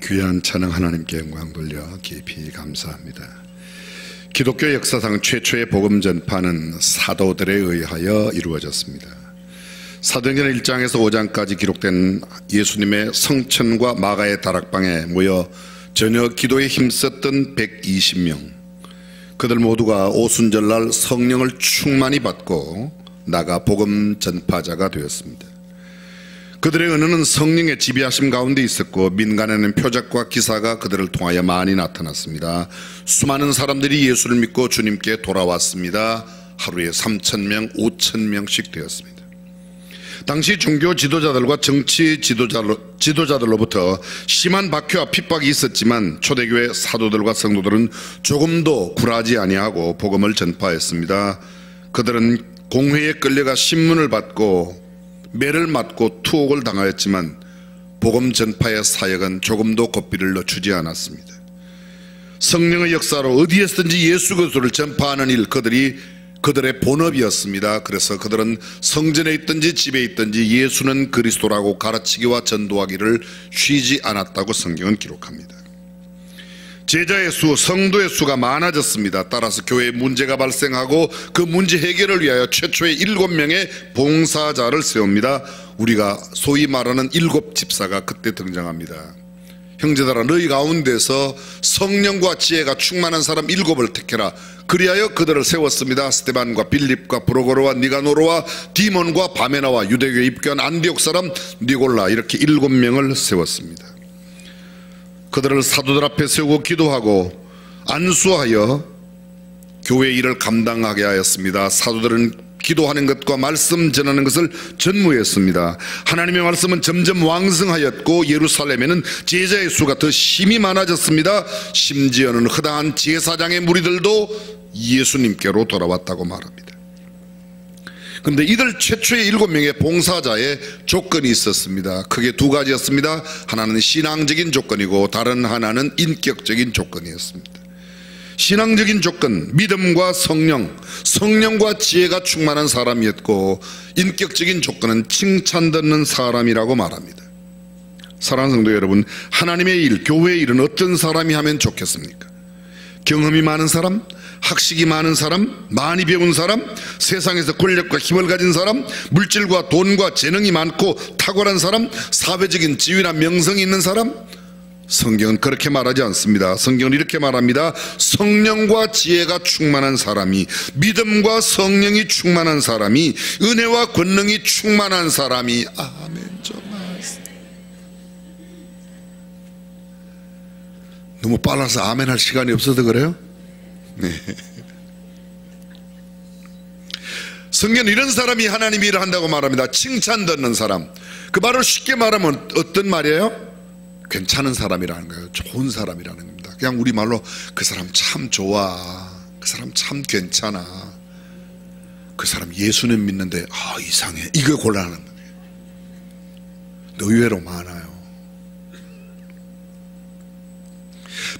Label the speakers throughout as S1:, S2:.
S1: 귀한 찬양 하나님께 영광 돌려 깊이 감사합니다. 기독교 역사상 최초의 복음 전파는 사도들에 의하여 이루어졌습니다. 사도행전 1장에서 5장까지 기록된 예수님의 성천과 마가의 다락방에 모여 저녁 기도에 힘썼던 120명, 그들 모두가 오순절날 성령을 충만히 받고 나가 복음 전파자가 되었습니다. 그들의 은혜는 성령의 지배하심 가운데 있었고 민간에는 표적과 기사가 그들을 통하여 많이 나타났습니다. 수많은 사람들이 예수를 믿고 주님께 돌아왔습니다. 하루에 3,000명, 5,000명씩 되었습니다. 당시 종교 지도자들과 정치 지도자들로부터 심한 박해와 핍박이 있었지만 초대교회 사도들과 성도들은 조금도 굴하지 아니하고 복음을 전파했습니다. 그들은 공회에 끌려가 신문을 받고 매를 맞고 투옥을 당하였지만 복음 전파의 사역은 조금도 고삐를 늦추지 않았습니다. 성령의 역사로 어디에서든지 예수 그리스도를 전파하는 일, 그들의 본업이었습니다. 그래서 그들은 성전에 있든지 집에 있든지 예수는 그리스도라고 가르치기와 전도하기를 쉬지 않았다고 성경은 기록합니다. 제자의 수, 성도의 수가 많아졌습니다. 따라서 교회에 문제가 발생하고 그 문제 해결을 위하여 최초의 7명의 봉사자를 세웁니다. 우리가 소위 말하는 7집사가 그때 등장합니다. 형제들아, 너희 가운데서 성령과 지혜가 충만한 사람 7을 택해라. 그리하여 그들을 세웠습니다. 스데반과 빌립과 브로고로와 니가노로와 디몬과 바메나와 유대교에 입교한 안디옥 사람 니골라, 이렇게 7명을 세웠습니다. 그들을 사도들 앞에 세우고 기도하고 안수하여 교회 일을 감당하게 하였습니다. 사도들은 기도하는 것과 말씀 전하는 것을 전무했습니다. 하나님의 말씀은 점점 왕성하였고 예루살렘에는 제자의 수가 더 심히 많아졌습니다. 심지어는 허다한 제사장의 무리들도 예수님께로 돌아왔다고 말합니다. 그런데 이들 최초의 7명의 봉사자의 조건이 있었습니다. 크게 2가지였습니다. 하나는 신앙적인 조건이고 다른 하나는 인격적인 조건이었습니다. 신앙적인 조건, 믿음과 성령과 지혜가 충만한 사람이었고, 인격적인 조건은 칭찬 듣는 사람이라고 말합니다. 사랑하는 성도 여러분, 하나님의 일, 교회의 일은 어떤 사람이 하면 좋겠습니까? 경험이 많은 사람, 학식이 많은 사람, 많이 배운 사람, 세상에서 권력과 힘을 가진 사람, 물질과 돈과 재능이 많고 탁월한 사람, 사회적인 지위나 명성이 있는 사람? 성경은 그렇게 말하지 않습니다. 성경은 이렇게 말합니다. 성령과 지혜가 충만한 사람이, 믿음과 성령이 충만한 사람이, 은혜와 권능이 충만한 사람이. 아멘. 너무 빨라서 아멘 할 시간이 없어서 그래요? 네. 성경은 이런 사람이 하나님 일을 한다고 말합니다. 칭찬 듣는 사람. 그 말을 쉽게 말하면 어떤 말이에요? 괜찮은 사람이라는 거예요. 좋은 사람이라는 겁니다. 그냥 우리말로 그 사람 참 좋아, 그 사람 참 괜찮아, 그 사람 예수님 믿는데 이상해, 이거 곤란한 거예요. 의외로 많아요.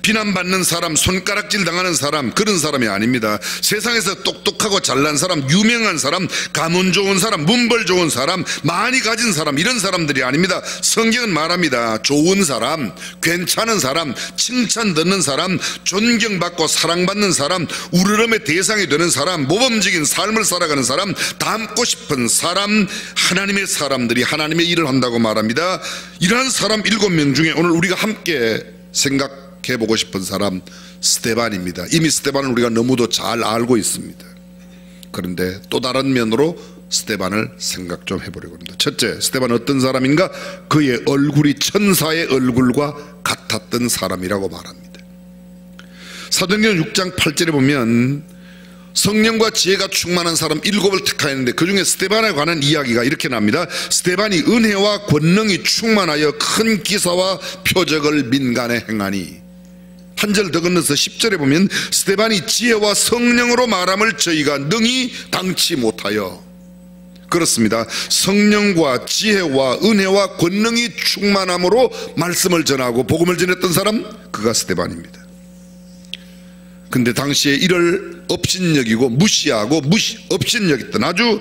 S1: 비난받는 사람, 손가락질 당하는 사람, 그런 사람이 아닙니다. 세상에서 똑똑하고 잘난 사람, 유명한 사람, 가문 좋은 사람, 문벌 좋은 사람, 많이 가진 사람, 이런 사람들이 아닙니다. 성경은 말합니다. 좋은 사람, 괜찮은 사람, 칭찬 듣는 사람, 존경받고 사랑받는 사람, 우르름의 대상이 되는 사람, 모범적인 삶을 살아가는 사람, 닮고 싶은 사람, 하나님의 사람들이 하나님의 일을 한다고 말합니다. 이러한 사람 7명 중에 오늘 우리가 함께 해보고 싶은 사람, 스데반입니다. 이미 스데반을 우리가 너무도 잘 알고 있습니다. 그런데 또 다른 면으로 스데반을 생각 좀 해보려고 합니다. 첫째, 스데반은 어떤 사람인가? 그의 얼굴이 천사의 얼굴과 같았던 사람이라고 말합니다. 사도행전 6장 8절에 보면 성령과 지혜가 충만한 사람 7을 택하였는데 그 중에 스데반에 관한 이야기가 이렇게 납니다. 스데반이 은혜와 권능이 충만하여 큰 기사와 표적을 민간에 행하니, 한 절 더 건너서 10절에 보면 스데반이 지혜와 성령으로 말함을 저희가 능히 당치 못하여. 그렇습니다. 성령과 지혜와 은혜와 권능이 충만함으로 말씀을 전하고 복음을 전했던 사람, 그가 스데반입니다. 근데 당시에 이를 업신여기고 무시하고 업신여겼던, 아주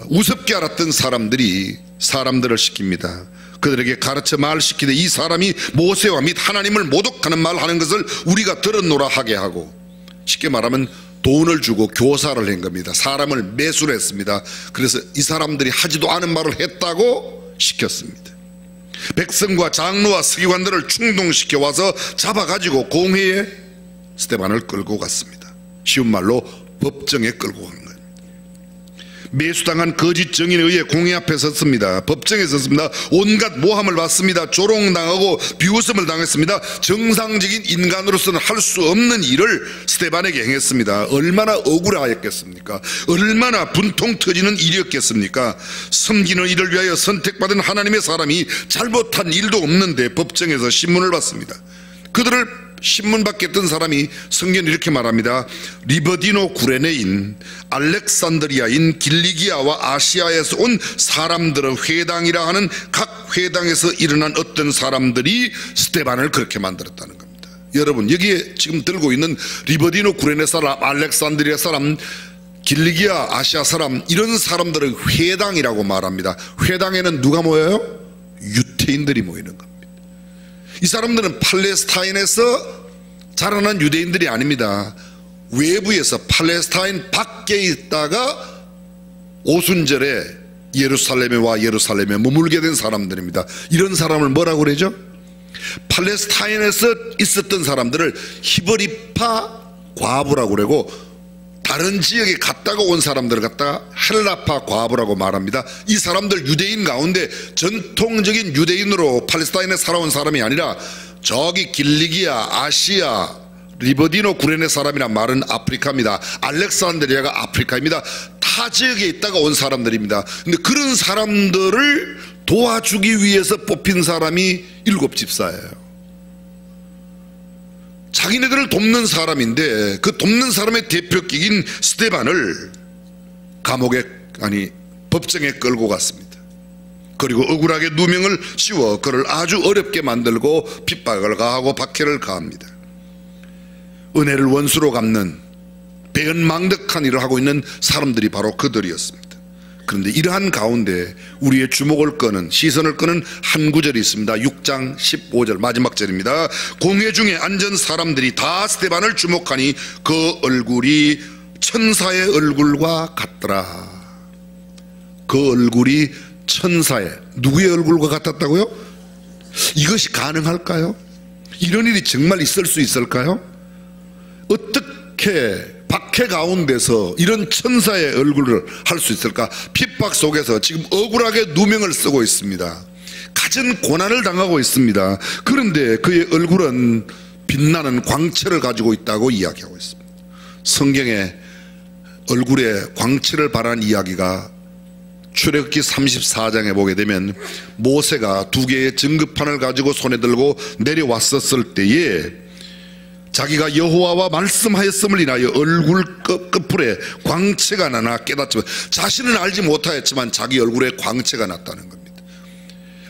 S1: 우습게 알았던 사람들이 사람들을 시킵니다. 그들에게 가르쳐 말시키되 이 사람이 모세와 및 하나님을 모독하는 말 하는 것을 우리가 들었노라 하게 하고, 쉽게 말하면 돈을 주고 교사를 한 겁니다. 사람을 매수를 했습니다. 그래서 이 사람들이 하지도 않은 말을 했다고 시켰습니다. 백성과 장로와 서기관들을 충동시켜 와서 잡아가지고 공회에 스데반을 끌고 갔습니다. 쉬운 말로 법정에 끌고 간 거예요. 매수당한 거짓 증인에 의해 공회 앞에 섰습니다. 법정에 섰습니다. 온갖 모함을 받습니다. 조롱당하고 비웃음을 당했습니다. 정상적인 인간으로서는 할 수 없는 일을 스데반에게 행했습니다. 얼마나 억울하였겠습니까? 얼마나 분통 터지는 일이었겠습니까? 섬기는 일을 위하여 선택받은 하나님의 사람이 잘못한 일도 없는데 법정에서 신문을 받습니다. 그들을 신문 받게 했던 사람이 성경에 이렇게 말합니다. 리버디노 구레네인, 알렉산드리아인, 길리기아와 아시아에서 온 사람들의 회당이라 하는 각 회당에서 일어난 어떤 사람들이 스데반을 그렇게 만들었다는 겁니다. 여러분, 여기에 지금 들고 있는 리버디노 구레네 사람, 알렉산드리아 사람, 길리기아 아시아 사람, 이런 사람들의 회당이라고 말합니다. 회당에는 누가 모여요? 유태인들이 모이는 겁니다. 이 사람들은 팔레스타인에서 자라난 유대인들이 아닙니다. 외부에서 팔레스타인 밖에 있다가 오순절에 예루살렘에 머물게 된 사람들입니다. 이런 사람을 뭐라고 그러죠? 팔레스타인에서 있었던 사람들을 히브리파 과부라고 그러고, 다른 지역에 갔다가 온 사람들을 갖다가 헬라파 과부라고 말합니다. 이 사람들 유대인 가운데 전통적인 유대인으로 팔레스타인에 살아온 사람이 아니라 저기 길리기아, 아시아, 리버디노 구레네 사람이란 말은 아프리카입니다. 알렉산드리아가 아프리카입니다. 타 지역에 있다가 온 사람들입니다. 근데 그런 사람들을 도와주기 위해서 뽑힌 사람이 7집사예요. 자기네들을 돕는 사람인데 그 돕는 사람의 대표격인 스데반을 법정에 끌고 갔습니다. 그리고 억울하게 누명을 씌워 그를 아주 어렵게 만들고 핍박을 가하고 박해를 가합니다. 은혜를 원수로 갚는 배은망덕한 일을 하고 있는 사람들이 바로 그들이었습니다. 그런데 이러한 가운데 우리의 주목을 끄는, 시선을 끄는 한 구절이 있습니다. 6장 15절 마지막 절입니다. 공회 중에 앉은 사람들이 다 스데반을 주목하니 그 얼굴이 천사의 얼굴과 같더라. 그 얼굴이 천사의, 누구의 얼굴과 같았다고요? 이것이 가능할까요? 이런 일이 정말 있을 수 있을까요? 어떻게 박해 가운데서 이런 천사의 얼굴을 할 수 있을까? 핍박 속에서 지금 억울하게 누명을 쓰고 있습니다. 갖은 고난을 당하고 있습니다. 그런데 그의 얼굴은 빛나는 광채를 가지고 있다고 이야기하고 있습니다. 성경에 얼굴에 광채를 발한 이야기가 출애굽기 34장에 보게 되면 모세가 2개의 증거판을 가지고 손에 들고 내려왔었을 때에 자기가 여호와와 말씀하였음을 인하여 얼굴 끝풀에 광채가 나나 깨닫지만, 자신은 알지 못하였지만 자기 얼굴에 광채가 났다는 겁니다.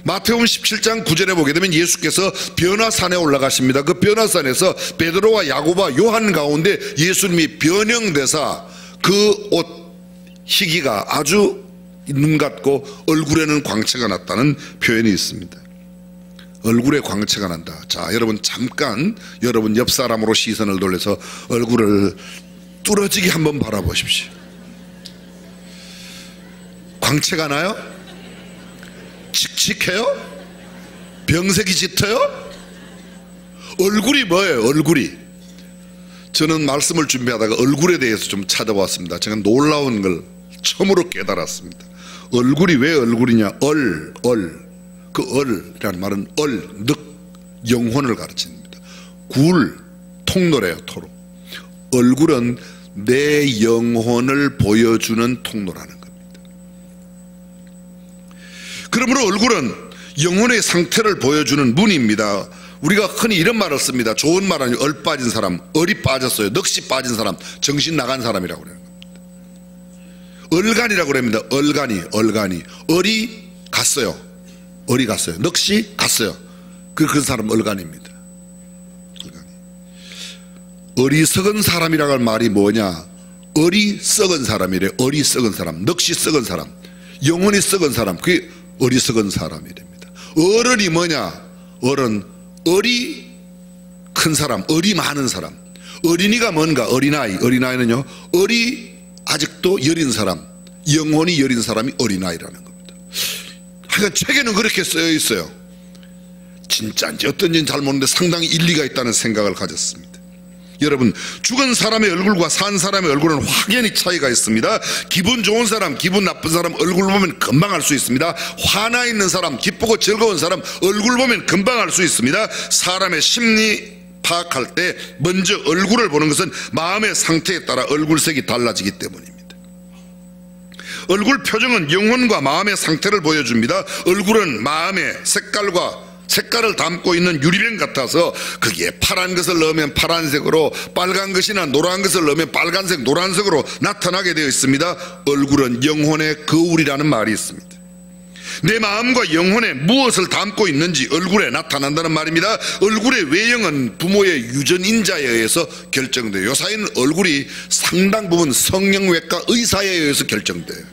S1: 마태복음 17장 9절에 보게 되면 예수께서 변화산에 올라가십니다. 그 변화산에서 베드로와 야고보와 요한 가운데 예수님이 변형되사 그 옷 희기가 아주 눈 같고 얼굴에는 광채가 났다는 표현이 있습니다. 얼굴에 광채가 난다. 자, 여러분 잠깐 여러분 옆 사람으로 시선을 돌려서 얼굴을 뚫어지게 한번 바라보십시오. 광채가 나요? 칙칙해요? 병색이 짙어요? 얼굴이 뭐예요? 얼굴이. 저는 말씀을 준비하다가 얼굴에 대해서 좀 찾아봤습니다. 제가 놀라운 걸 처음으로 깨달았습니다. 얼굴이 왜 얼굴이냐? 그 얼이라는 말은 늑, 영혼을 가르칩니다. 굴, 통로래요. 토로. 얼굴은 내 영혼을 보여주는 통로라는 겁니다. 그러므로 얼굴은 영혼의 상태를 보여주는 문입니다. 우리가 흔히 이런 말을 씁니다. 좋은 말 아니에요. 얼 빠진 사람, 얼이 빠졌어요. 넋이 빠진 사람, 정신 나간 사람이라고 그래요. 얼간이라고 그럽니다. 얼간이. 얼이 갔어요. 넋이 갔어요. 그 사람 얼간입니다. 어리석은 사람이라고 할 말이 뭐냐? 얼이 썩은 사람이래. 얼이 썩은 사람, 넋이 썩은 사람, 영혼이 썩은 사람. 그게 어리석은 사람이랍니다. 어른이 뭐냐? 어른, 어리 큰 사람, 어리 많은 사람. 어린이가 뭔가? 어린아이. 어린아이는요, 아직도 여린 사람, 영혼이 여린 사람이 어린아이라는 겁니다. 하여간 책에는 그렇게 쓰여 있어요. 진짜인지 어떤지는 잘 모르는데 상당히 일리가 있다는 생각을 가졌습니다. 여러분, 죽은 사람의 얼굴과 산 사람의 얼굴은 확연히 차이가 있습니다. 기분 좋은 사람, 기분 나쁜 사람 얼굴 보면 금방 알 수 있습니다. 화나 있는 사람, 기쁘고 즐거운 사람 얼굴 보면 금방 알 수 있습니다. 사람의 심리 파악할 때 먼저 얼굴을 보는 것은 마음의 상태에 따라 얼굴색이 달라지기 때문입니다. 얼굴 표정은 영혼과 마음의 상태를 보여줍니다. 얼굴은 마음의 색깔을 담고 있는 유리병 같아서 거기에 파란 것을 넣으면 파란색으로, 빨간 것이나 노란 것을 넣으면 빨간색, 노란색으로 나타나게 되어 있습니다. 얼굴은 영혼의 거울이라는 말이 있습니다. 내 마음과 영혼에 무엇을 담고 있는지 얼굴에 나타난다는 말입니다. 얼굴의 외형은 부모의 유전인자에 의해서 결정돼요. 요사이는 얼굴이 상당 부분 성형외과 의사에 의해서 결정돼요.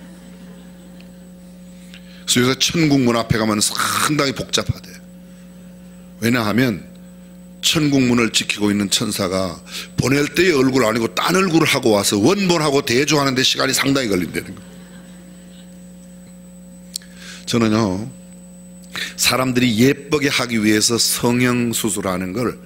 S1: 그래서 요새 천국문 앞에 가면 상당히 복잡하대요. 왜냐하면 천국문을 지키고 있는 천사가 보낼 때의 얼굴 아니고 딴 얼굴을 하고 와서 원본하고 대조하는 데 시간이 상당히 걸린다는 겁니다. 저는요, 사람들이 예쁘게 하기 위해서 성형수술하는 걸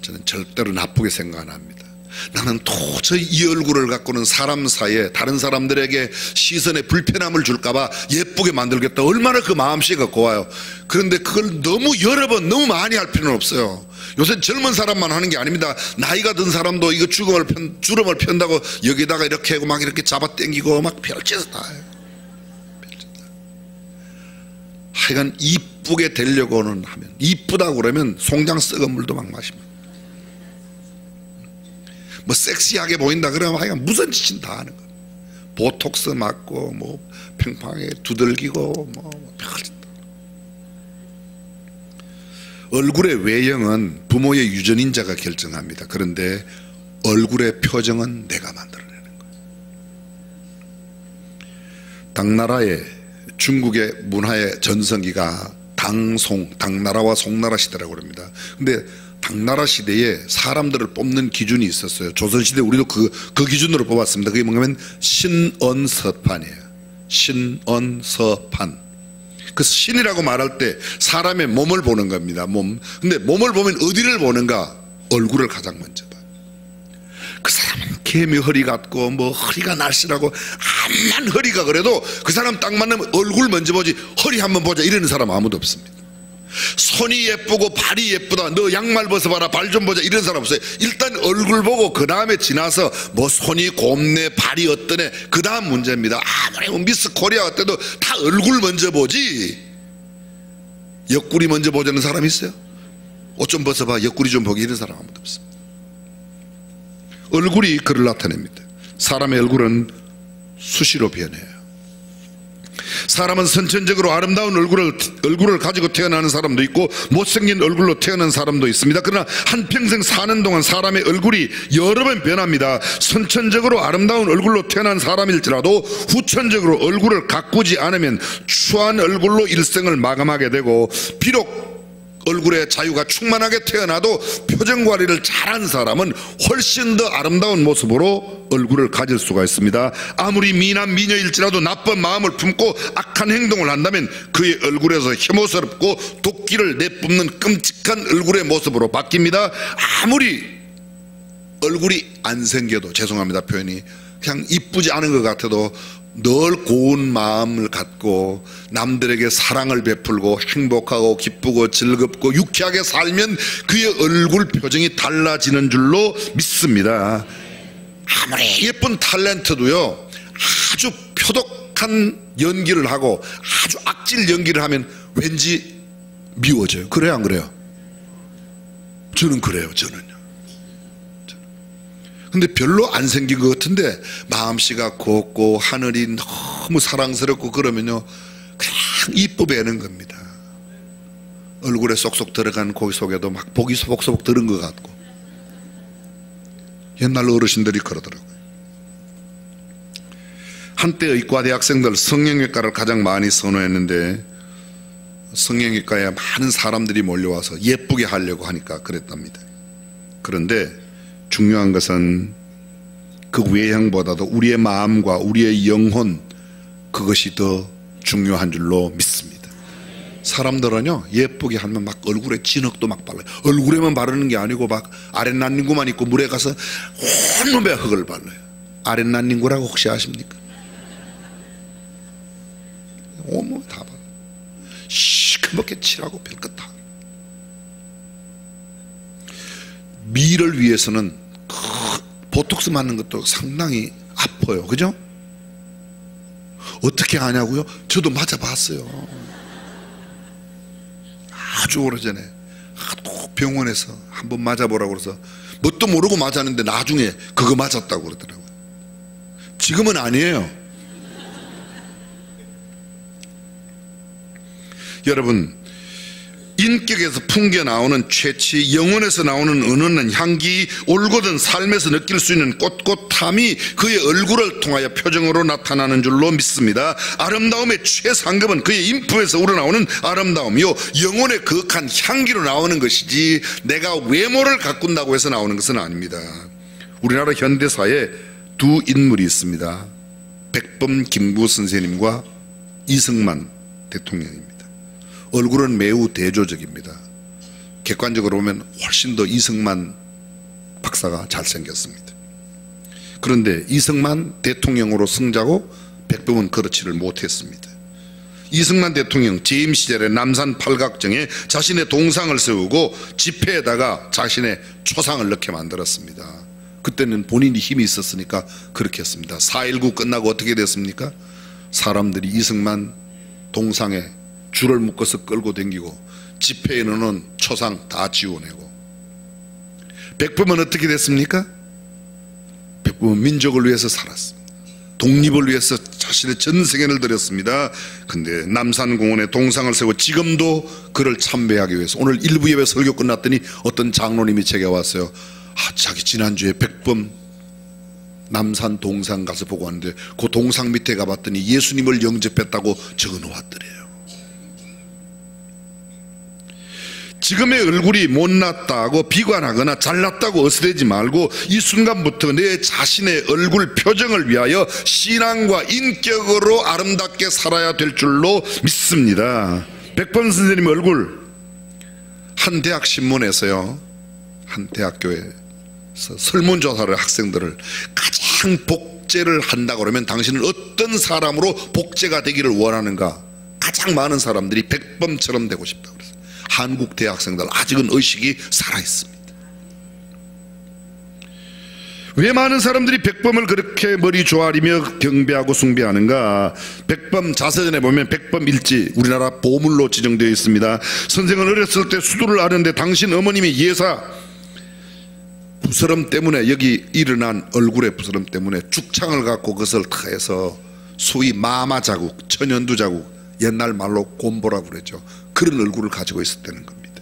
S1: 저는 절대로 나쁘게 생각 안 합니다. 나는 도저히 이 얼굴을 갖고는 사람 사이에 다른 사람들에게 시선에 불편함을 줄까봐 예쁘게 만들겠다, 얼마나 그 마음씨가 고와요. 그런데 그걸 너무 여러 번 너무 많이 할 필요는 없어요. 요새 젊은 사람만 하는 게 아닙니다. 나이가 든 사람도 이거 주름을 편다고 여기다가 이렇게 하고 막 이렇게 잡아 당기고 막 별짓을 다 해요. 하여간 이쁘게 되려고는 하면, 이쁘다고 그러면 송장 썩은 물도 막 마십니다. 뭐 섹시하게 보인다 그러면 하여간 무슨 짓은 다 하는 거예요. 보톡스 맞고 뭐 팽팽하게 두들기고 뭐 별짓. 얼굴의 외형은 부모의 유전인자가 결정합니다. 그런데 얼굴의 표정은 내가 만들어내는 거예요. 당나라의 중국의 문화의 전성기가 당나라와 송나라 시대라고 합니다. 근데 당나라 시대에 사람들을 뽑는 기준이 있었어요. 조선시대 우리도 그 기준으로 뽑았습니다. 그게 뭐냐면 신언서판이에요. 신언서판. 그 신이라고 말할 때 사람의 몸을 보는 겁니다. 몸. 근데 몸을 보면 어디를 보는가? 얼굴을 가장 먼저 봐요. 그 사람은 개미 허리 같고 뭐 허리가 날씬하고 암만 허리가 그래도 그 사람 딱 만나면 얼굴 먼저 보지 허리 한번 보자 이러는 사람 아무도 없습니다. 손이 예쁘고 발이 예쁘다, 너 양말 벗어봐라, 발 좀 보자 이런 사람 없어요. 일단 얼굴 보고 그 다음에 지나서 뭐 손이 곱네 발이 어떠네 그 다음 문제입니다. 아무리 미스 코리아 때도 다 얼굴 먼저 보지 옆구리 먼저 보자는 사람 있어요? 옷 좀 벗어봐 옆구리 좀 보기 이런 사람 아무도 없습니다. 얼굴이 그를 나타냅니다. 사람의 얼굴은 수시로 변해요. 사람은 선천적으로 아름다운 얼굴을 가지고 태어나는 사람도 있고 못생긴 얼굴로 태어난 사람도 있습니다. 그러나 한평생 사는 동안 사람의 얼굴이 여러 번 변합니다. 선천적으로 아름다운 얼굴로 태어난 사람일지라도 후천적으로 얼굴을 가꾸지 않으면 추한 얼굴로 일생을 마감하게 되고, 비록 얼굴에 자유가 충만하게 태어나도 표정 관리를 잘한 사람은 훨씬 더 아름다운 모습으로 얼굴을 가질 수가 있습니다. 아무리 미남 미녀일지라도 나쁜 마음을 품고 악한 행동을 한다면 그의 얼굴에서 혐오스럽고 도끼를 내뿜는 끔찍한 얼굴의 모습으로 바뀝니다. 아무리 얼굴이 안 생겨도, 죄송합니다 표현이, 그냥 이쁘지 않은 것 같아도 늘 고운 마음을 갖고 남들에게 사랑을 베풀고 행복하고 기쁘고 즐겁고 유쾌하게 살면 그의 얼굴 표정이 달라지는 줄로 믿습니다. 아무리 예쁜 탤런트도요, 아주 표독한 연기를 하고 아주 악질 연기를 하면 왠지 미워져요. 그래요 안 그래요? 저는 그래요. 저는요. 근데 별로 안 생긴 것 같은데 마음씨가 곱고 하늘이 너무 사랑스럽고 그러면요 그냥 이뻐 배는 겁니다. 얼굴에 쏙쏙 들어간 고기 속에도 막 복이 소복소복 들은 것 같고. 옛날 어르신들이 그러더라고요. 한때 의과대학생들 성형외과를 가장 많이 선호했는데 성형외과에 많은 사람들이 몰려와서 예쁘게 하려고 하니까 그랬답니다. 그런데 중요한 것은 그 외형보다도 우리의 마음과 우리의 영혼, 그것이 더 중요한 줄로 믿습니다. 사람들은요, 예쁘게 하면 막 얼굴에 진흙도 막 발라요. 얼굴에만 바르는 게 아니고 막 아랫난닝구만 있고 물에 가서 온몸에 흙을 발라요. 아랫난닝구라고 혹시 아십니까? 온몸에 다 발라요. 시커멓게 칠하고 별것 다. 미를 위해서는 보톡스 맞는 것도 상당히 아파요. 그죠? 어떻게 하냐고요? 저도 맞아봤어요. 아주 오래전에 병원에서 한번 맞아보라고 그래서 뭣도 모르고 맞았는데 나중에 그거 맞았다고 그러더라고요. 지금은 아니에요. 여러분, 인격에서 풍겨나오는 채취, 영혼에서 나오는 은은한 향기, 올곧은 삶에서 느낄 수 있는 꼿꼿함이 그의 얼굴을 통하여 표정으로 나타나는 줄로 믿습니다. 아름다움의 최상급은 그의 인품에서 우러나오는 아름다움이요, 영혼의 거룩한 향기로 나오는 것이지 내가 외모를 가꾼다고 해서 나오는 것은 아닙니다. 우리나라 현대사에 두 인물이 있습니다. 백범 김구 선생님과 이승만 대통령입니다. 얼굴은 매우 대조적입니다. 객관적으로 보면 훨씬 더 이승만 박사가 잘생겼습니다. 그런데 이승만 대통령으로 승자고 백범은 그렇지를 못했습니다. 이승만 대통령 재임 시절에 남산 팔각정에 자신의 동상을 세우고 지폐에다가 자신의 초상을 넣게 만들었습니다. 그때는 본인이 힘이 있었으니까 그렇게 했습니다. 4.19 끝나고 어떻게 됐습니까? 사람들이 이승만 동상에 줄을 묶어서 끌고 다니고 지폐에 넣는 초상 다 지워내고. 백범은 어떻게 됐습니까? 백범은 민족을 위해서 살았습니다. 독립을 위해서 자신의 전생애를 드렸습니다. 근데 남산공원에 동상을 세우고 지금도 그를 참배하기 위해서, 오늘 일부 예배 설교 끝났더니 어떤 장로님이 제게 왔어요. 자기 지난주에 백범 남산 동상 가서 보고 왔는데 그 동상 밑에 가봤더니 예수님을 영접했다고 적어놓았더래요. 지금의 얼굴이 못났다고 비관하거나 잘났다고 어스대지 말고 이 순간부터 내 자신의 얼굴 표정을 위하여 신앙과 인격으로 아름답게 살아야 될 줄로 믿습니다. 백범 선생님 얼굴, 한 대학 신문에서요, 한 대학교에서 설문조사를 학생들을 가장 복제를 한다고 그러면 당신은 어떤 사람으로 복제가 되기를 원하는가? 가장 많은 사람들이 백범처럼 되고 싶다고 그랬어요. 한국 대학생들 아직은 의식이 살아있습니다. 왜 많은 사람들이 백범을 그렇게 머리 조아리며 경배하고 숭배하는가? 백범 자서전에 보면 백범 일지 우리나라 보물로 지정되어 있습니다. 선생은 어렸을 때 수도를 아는데 당신 어머님이 예사 부스럼 때문에, 여기 일어난 얼굴의 부스럼 때문에 죽창을 갖고 그것을 타해서 소위 마마 자국, 천연두 자국, 옛날 말로 곰보라고 그러죠. 그런 얼굴을 가지고 있었다는 겁니다.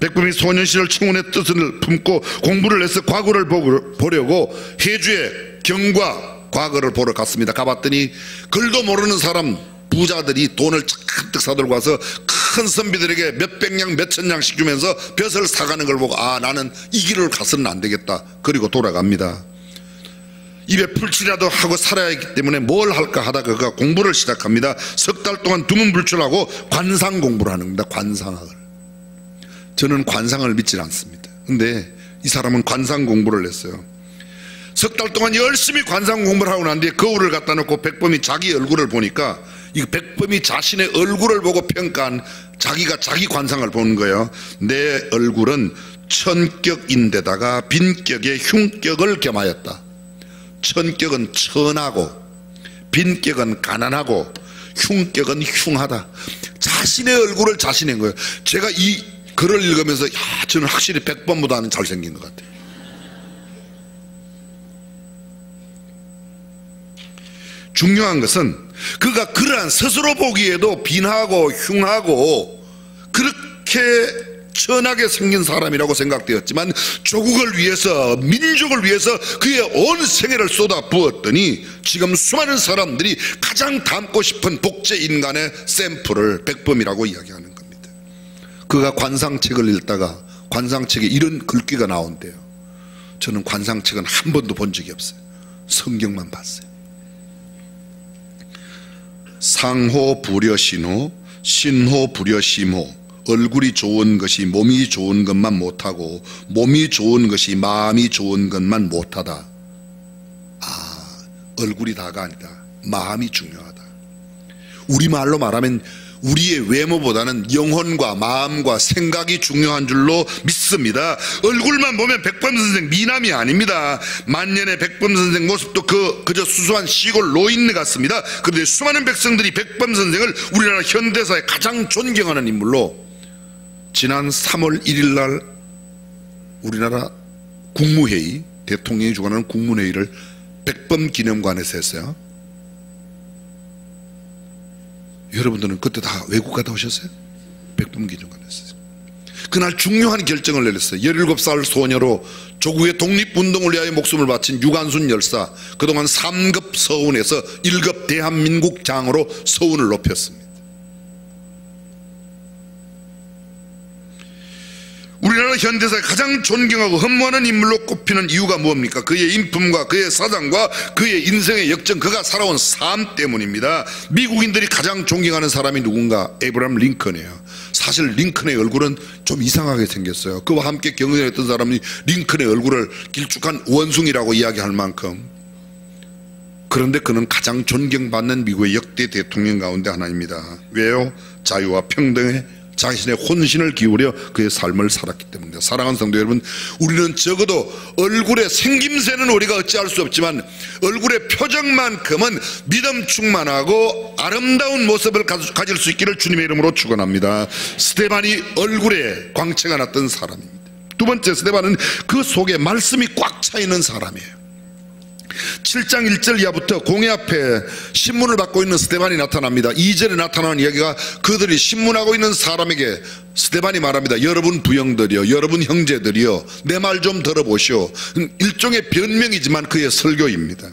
S1: 백범이 소년 시절 청혼의 뜻을 품고 공부를 해서 과거를 보려고 해주에 경과 과거를 보러 갔습니다. 가봤더니 글도 모르는 사람, 부자들이 돈을 잔뜩 사들고 와서 큰 선비들에게 몇백 냥 몇천 냥씩 주면서 벼슬 사가는 걸 보고 나는 이 길을 가서는 안 되겠다. 그리고 돌아갑니다. 입에 풀칠이라도 하고 살아야 하기 때문에 뭘 할까 하다가 그가 공부를 시작합니다. 석 달 동안 두문불출하고 관상 공부를 하는 겁니다. 관상학을. 저는 관상을 믿지 않습니다. 근데 이 사람은 관상 공부를 했어요. 석 달 동안 열심히 관상 공부를 하고 난 뒤에 거울을 갖다 놓고 백범이 자기 얼굴을 보니까, 이 백범이 자신의 얼굴을 보고 평가한, 자기가 자기 관상을 보는 거예요. 내 얼굴은 천격인데다가 빈격에 흉격을 겸하였다. 천격은 천하고 빈격은 가난하고 흉격은 흉하다. 자신의 얼굴을 자신이 한 거예요. 제가 이 글을 읽으면서 저는 확실히 백범보다는 잘생긴 것 같아요. 중요한 것은 그가 그러한 스스로 보기에도 빈하고 흉하고 그렇게 천하게 생긴 사람이라고 생각되었지만 조국을 위해서, 민족을 위해서 그의 온 생애를 쏟아 부었더니 지금 수많은 사람들이 가장 닮고 싶은 복제 인간의 샘플을 백범이라고 이야기하는 겁니다. 그가 관상책을 읽다가 관상책에 이런 글귀가 나온대요. 저는 관상책은 한 번도 본 적이 없어요. 성경만 봤어요. 상호 불여신호, 신호 불여심호. 얼굴이 좋은 것이 몸이 좋은 것만 못하고 몸이 좋은 것이 마음이 좋은 것만 못하다. 얼굴이 다가 아니다. 마음이 중요하다. 우리말로 말하면 우리의 외모보다는 영혼과 마음과 생각이 중요한 줄로 믿습니다. 얼굴만 보면 백범 선생 미남이 아닙니다. 만년의 백범 선생 모습도 그저 수수한 시골 노인네 같습니다. 그런데 수많은 백성들이 백범 선생을 우리나라 현대사에 가장 존경하는 인물로 지난 3월 1일 날 우리나라 국무회의, 대통령이 주관하는 국무회의를 백범 기념관에서 했어요. 여러분들은 그때 다 외국 갔다 오셨어요? 백범 기념관에서. 그날 중요한 결정을 내렸어요. 17살 소녀로 조국의 독립운동을 위하여 목숨을 바친 유관순 열사, 그동안 3급 서운에서 1급 대한민국 장으로 서운을 높였습니다. 우리나라 현대사에 가장 존경하고 흠모하는 인물로 꼽히는 이유가 뭡니까? 그의 인품과 그의 사상과 그의 인생의 역정, 그가 살아온 삶 때문입니다. 미국인들이 가장 존경하는 사람이 누군가? 에이브라함 링컨이에요. 사실 링컨의 얼굴은 좀 이상하게 생겼어요. 그와 함께 경연했던 사람이 링컨의 얼굴을 길쭉한 원숭이라고 이야기할 만큼, 그런데 그는 가장 존경받는 미국의 역대 대통령 가운데 하나입니다. 왜요? 자유와 평등에 자신의 혼신을 기울여 그의 삶을 살았기 때문입니다. 사랑하는 성도 여러분, 우리는 적어도 얼굴의 생김새는 우리가 어찌할 수 없지만 얼굴의 표정만큼은 믿음 충만하고 아름다운 모습을 가질 수 있기를 주님의 이름으로 축원합니다. 스데반이 얼굴에 광채가 났던 사람입니다. 두 번째, 스데반은 그 속에 말씀이 꽉 차 있는 사람이에요. 7장 1절 이하부터 공회 앞에 신문을 받고 있는 스데반이 나타납니다. 2절에 나타나는 이야기가 그들이 신문하고 있는 사람에게 스데반이 말합니다. 여러분 부형들이여, 여러분 형제들이여, 내 말 좀 들어보시오. 일종의 변명이지만 그의 설교입니다.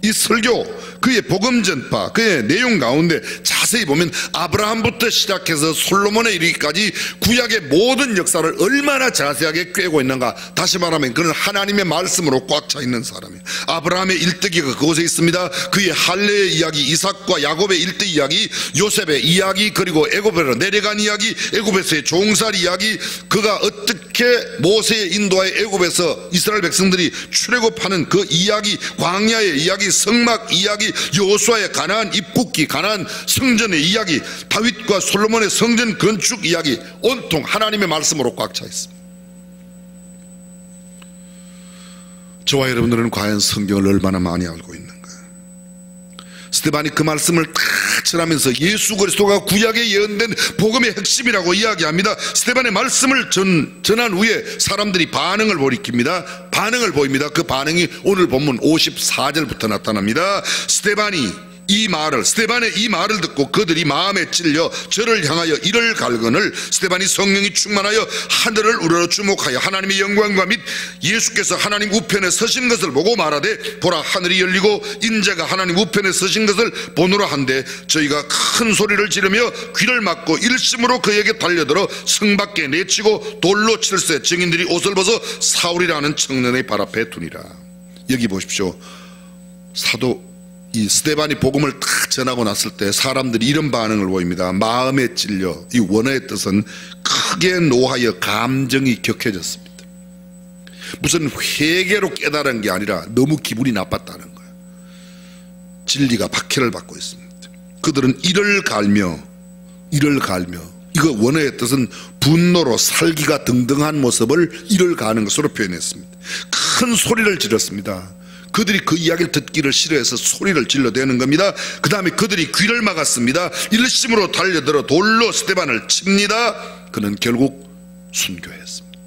S1: 이 설교, 그의 복음 전파, 그의 내용 가운데 자세히 보면 아브라함부터 시작해서 솔로몬에 이르기까지 구약의 모든 역사를 얼마나 자세하게 꿰고 있는가. 다시 말하면 그는 하나님의 말씀으로 꽉 차 있는 사람이에요. 아브라함의 일대기가 그곳에 있습니다. 그의 할례의 이야기, 이삭과 야곱의 일대 이야기, 요셉의 이야기, 그리고 애굽으로 내려간 이야기, 애굽에서의 종살 이야기, 그가 어떻게 모세의 인도하에 애굽에서 이스라엘 백성들이 출애굽하는 그 이야기, 광야의 이야기, 성막 이야기, 여호수아의 가나안 입국기, 가나안 성전의 이야기, 다윗과 솔로몬의 성전 건축 이야기, 온통 하나님의 말씀으로 꽉 차 있습니다. 저와 여러분들은 과연 성경을 얼마나 많이 알고 있는가? 스데반이 그 말씀을 다 전하면서 예수 그리스도가 구약에 예언된 복음의 핵심이라고 이야기합니다. 스데반의 말씀을 전한 후에 사람들이 반응을 보입니다. 그 반응이 오늘 본문 54절부터 나타납니다. 스데반의 이 말을 듣고 그들이 마음에 찔려 저를 향하여 이를 갈거늘 스데반이 성령이 충만하여 하늘을 우러러 주목하여 하나님의 영광과 및 예수께서 하나님 우편에 서신 것을 보고 말하되 보라 하늘이 열리고 인자가 하나님 우편에 서신 것을 보노라 한데 저희가 큰 소리를 지르며 귀를 막고 일심으로 그에게 달려들어 성 밖에 내치고 돌로 칠세 증인들이 옷을 벗어 사울이라는 청년의 발 앞에 두니라. 여기 보십시오. 이 스데반이 복음을 딱 전하고 났을 때 사람들이 이런 반응을 보입니다. 마음에 찔려, 이 원어의 뜻은 크게 노하여 감정이 격해졌습니다. 무슨 회개로 깨달은 게 아니라 너무 기분이 나빴다는 거예요. 진리가 박해를 받고 있습니다. 그들은 이를 갈며, 이거 원어의 뜻은 분노로 살기가 등등한 모습을 이를 가는 것으로 표현했습니다. 큰 소리를 질렀습니다. 그들이 그 이야기를 듣기를 싫어해서 소리를 질러대는 겁니다. 그 다음에 그들이 귀를 막았습니다. 일심으로 달려들어 돌로 스데반을 칩니다. 그는 결국 순교했습니다.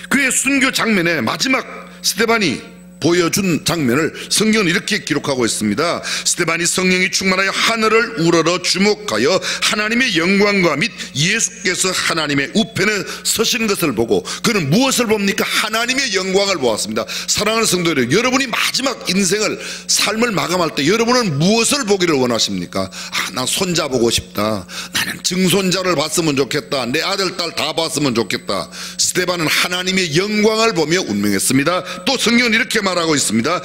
S1: 그의 순교 장면에 마지막 스데반이 보여준 장면을 성경은 이렇게 기록하고 있습니다. 스데반이 성령이 충만하여 하늘을 우러러 주목하여 하나님의 영광과 및 예수께서 하나님의 우편에 서신 것을 보고, 그는 무엇을 봅니까? 하나님의 영광을 보았습니다. 사랑하는 성도 여러분, 여러분이 마지막 인생을, 삶을 마감할 때 여러분은 무엇을 보기를 원하십니까? 난 손자 보고 싶다. 나는 증손자를 봤으면 좋겠다. 내 아들 딸 다 봤으면 좋겠다. 스데반은 하나님의 영광을 보며 운명했습니다. 또 성경은 이렇게 말하고 있습니다.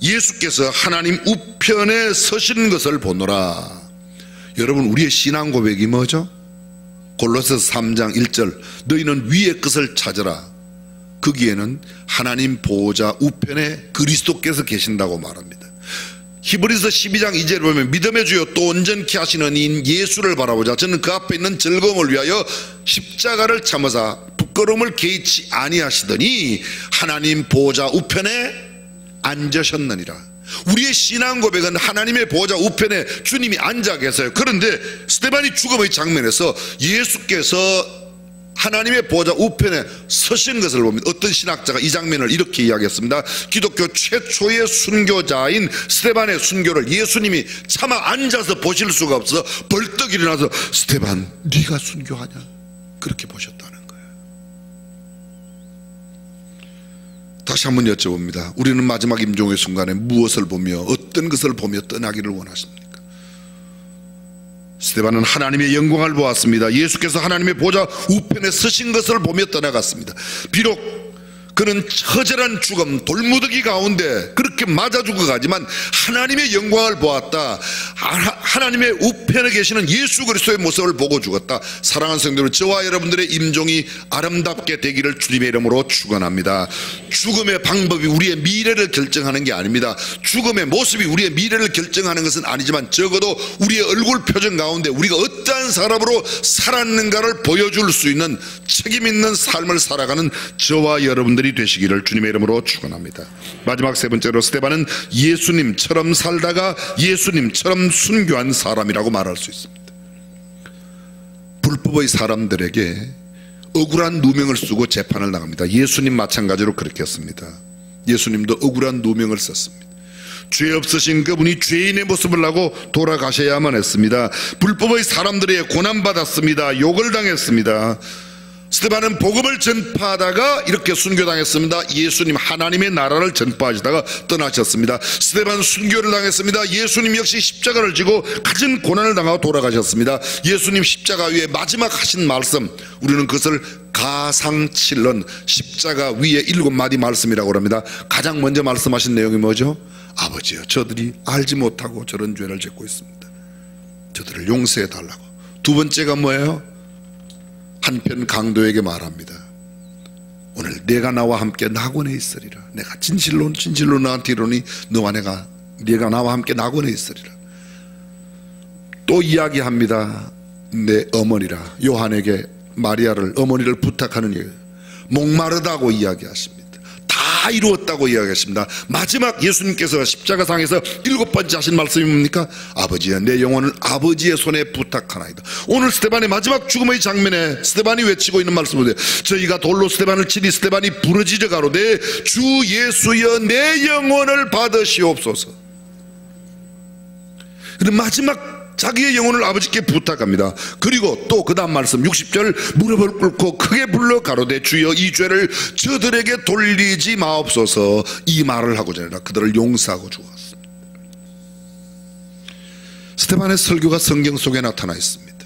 S1: 예수께서 하나님 우편에 서신 것을 보노라. 여러분, 우리의 신앙 고백이 뭐죠? 골로새서 3장 1절, 너희는 위의 것을 찾으라. 거기에는 하나님 보호자 우편에 그리스도께서 계신다고 말합니다. 히브리서 12장 2절에 보면 믿음의 주요 또 온전케 하시는 이인 예수를 바라보자. 저는 그 앞에 있는 즐거움을 위하여 십자가를 참으사 부끄러움을 개의치 아니하시더니 하나님 보호자 우편에 앉으셨느니라. 우리의 신앙 고백은 하나님의 보호자 우편에 주님이 앉아 계세요. 그런데 스데반이 죽음의 장면에서 예수께서 하나님의 보호자 우편에 서신 것을 봅니다. 어떤 신학자가 이 장면을 이렇게 이야기했습니다. 기독교 최초의 순교자인 스데반의 순교를 예수님이 차마 앉아서 보실 수가 없어 벌떡 일어나서 스데반, 네가 순교하냐? 그렇게 보셨다는 거예요. 다시 한번 여쭤봅니다. 우리는 마지막 임종의 순간에 무엇을 보며, 어떤 것을 보며 떠나기를 원하십니까? 스데반은 하나님의 영광을 보았습니다. 예수께서 하나님의 보좌 우편에 서신 것을 보며 떠나갔습니다. 비록 그는 처절한 죽음, 돌무더기 가운데 그렇게 맞아 죽어가지만 하나님의 영광을 보았다. 하나님의 우편에 계시는 예수 그리스도의 모습을 보고 죽었다. 사랑하는 성도들, 저와 여러분들의 임종이 아름답게 되기를 주님의 이름으로 축원합니다. 죽음의 방법이 우리의 미래를 결정하는 게 아닙니다. 죽음의 모습이 우리의 미래를 결정하는 것은 아니지만 적어도 우리의 얼굴 표정 가운데 우리가 어떠한 사람으로 살았는가를 보여줄 수 있는 책임 있는 삶을 살아가는 저와 여러분들이 되시기를 주님의 이름으로 축원합니다. 마지막 세 번째로, 스데반은 예수님처럼 살다가 예수님처럼 순교한 사람이라고 말할 수 있습니다. 불법의 사람들에게 억울한 누명을 쓰고 재판을 나갑니다. 예수님 마찬가지로 그렇게 했습니다. 예수님도 억울한 누명을 썼습니다. 죄 없으신 그분이 죄인의 모습을 하고 돌아가셔야만 했습니다. 불법의 사람들에게 고난받았습니다. 욕을 당했습니다. 스데반은 복음을 전파하다가 이렇게 순교당했습니다. 예수님 하나님의 나라를 전파하시다가 떠나셨습니다. 스데반 순교를 당했습니다. 예수님 역시 십자가를 지고 갖은 고난을 당하고 돌아가셨습니다. 예수님 십자가 위에 마지막 하신 말씀, 우리는 그것을 가상칠론, 십자가 위에 7마디 말씀이라고 합니다. 가장 먼저 말씀하신 내용이 뭐죠? 아버지여, 저들이 알지 못하고 저런 죄를 짓고 있습니다. 저들을 용서해 달라고. 두 번째가 뭐예요? 한편 강도에게 말합니다. 오늘 내가 나와 함께 낙원에 있으리라. 내가 진실로 너한테 이르노니 너와 네가 나와 함께 낙원에 있으리라. 또 이야기합니다. 내 어머니라, 요한에게 마리아를, 어머니를 부탁하는 얘기, 목마르다고 이야기하십니다. 다 이루었다고 이야기하십니다. 마지막 예수님께서 십자가상에서 7번째 하신 말씀이 뭡니까? 아버지여, 내 영혼을 아버지의 손에 부탁하나이다. 오늘 스데반의 마지막 죽음의 장면에 스데반이 외치고 있는 말씀은, 저희가 돌로 스데반을 치니 스데반이 부르짖어 가로되 주 예수여, 내 영혼을 받으시옵소서. 마지막 자기의 영혼을 아버지께 부탁합니다. 그리고 또 그 다음 말씀 60절, 무릎을 꿇고 크게 불러 가로되 주여, 이 죄를 저들에게 돌리지 마옵소서. 이 말을 하고자 하라. 그들을 용서하고 죽었습니다. 스데반의 설교가 성경 속에 나타나 있습니다.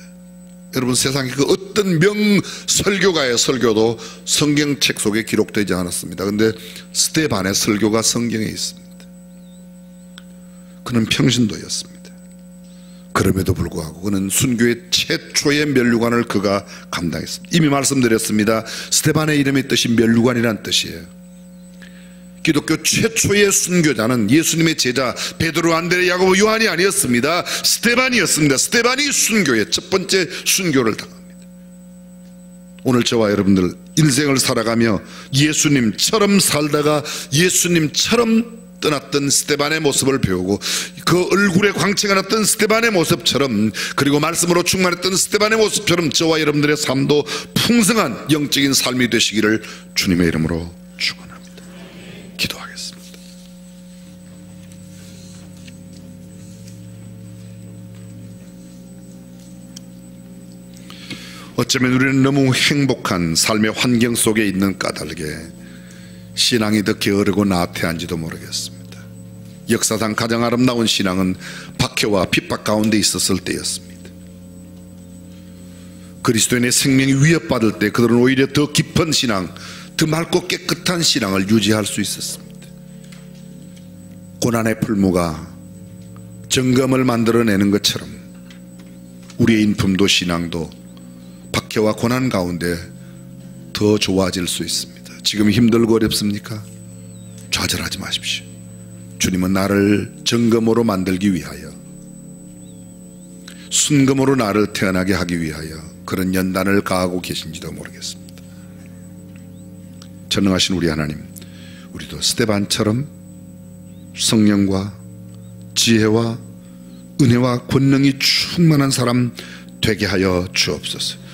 S1: 여러분, 세상에 그 어떤 명설교가의 설교도 성경책 속에 기록되지 않았습니다. 그런데 스데반의 설교가 성경에 있습니다. 그는 평신도였습니다. 그럼에도 불구하고 그는 순교의 최초의 면류관을 그가 감당했습니다. 이미 말씀드렸습니다. 스데반의 이름의 뜻이 면류관이라는 뜻이에요. 기독교 최초의 순교자는 예수님의 제자 베드로, 안드레, 야고보, 요한이 아니었습니다. 스데반이었습니다. 스데반이 순교의 첫 번째 순교를 당합니다. 오늘 저와 여러분들 인생을 살아가며 예수님처럼 살다가 예수님처럼 떠났던 스데반의 모습을 배우고, 그 얼굴에 광채가 났던 스데반의 모습처럼, 그리고 말씀으로 충만했던 스데반의 모습처럼 저와 여러분들의 삶도 풍성한 영적인 삶이 되시기를 주님의 이름으로 축원합니다. 기도하겠습니다. 어쩌면 우리는 너무 행복한 삶의 환경 속에 있는 까닭에 신앙이 더 게으르고 나태한지도 모르겠습니다. 역사상 가장 아름다운 신앙은 박해와 핍박 가운데 있었을 때였습니다. 그리스도인의 생명이 위협받을 때 그들은 오히려 더 깊은 신앙, 더 맑고 깨끗한 신앙을 유지할 수 있었습니다. 고난의 풀무가 정금을 만들어내는 것처럼 우리의 인품도 신앙도 박해와 고난 가운데 더 좋아질 수 있습니다. 지금 힘들고 어렵습니까? 좌절하지 마십시오. 주님은 나를 정금으로 만들기 위하여, 순금으로 나를 태어나게 하기 위하여 그런 연단을 가하고 계신지도 모르겠습니다. 전능하신 우리 하나님, 우리도 스데반처럼 성령과 지혜와 은혜와 권능이 충만한 사람 되게 하여 주옵소서.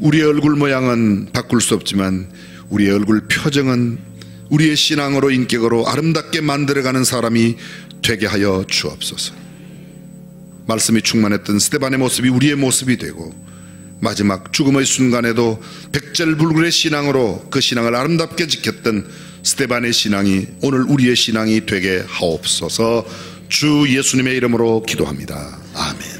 S1: 우리의 얼굴 모양은 바꿀 수 없지만 우리의 얼굴 표정은 우리의 신앙으로 인격으로 아름답게 만들어가는 사람이 되게 하여 주옵소서. 말씀이 충만했던 스데반의 모습이 우리의 모습이 되고 마지막 죽음의 순간에도 백절불굴의 신앙으로 그 신앙을 아름답게 지켰던 스데반의 신앙이 오늘 우리의 신앙이 되게 하옵소서. 주 예수님의 이름으로 기도합니다. 아멘.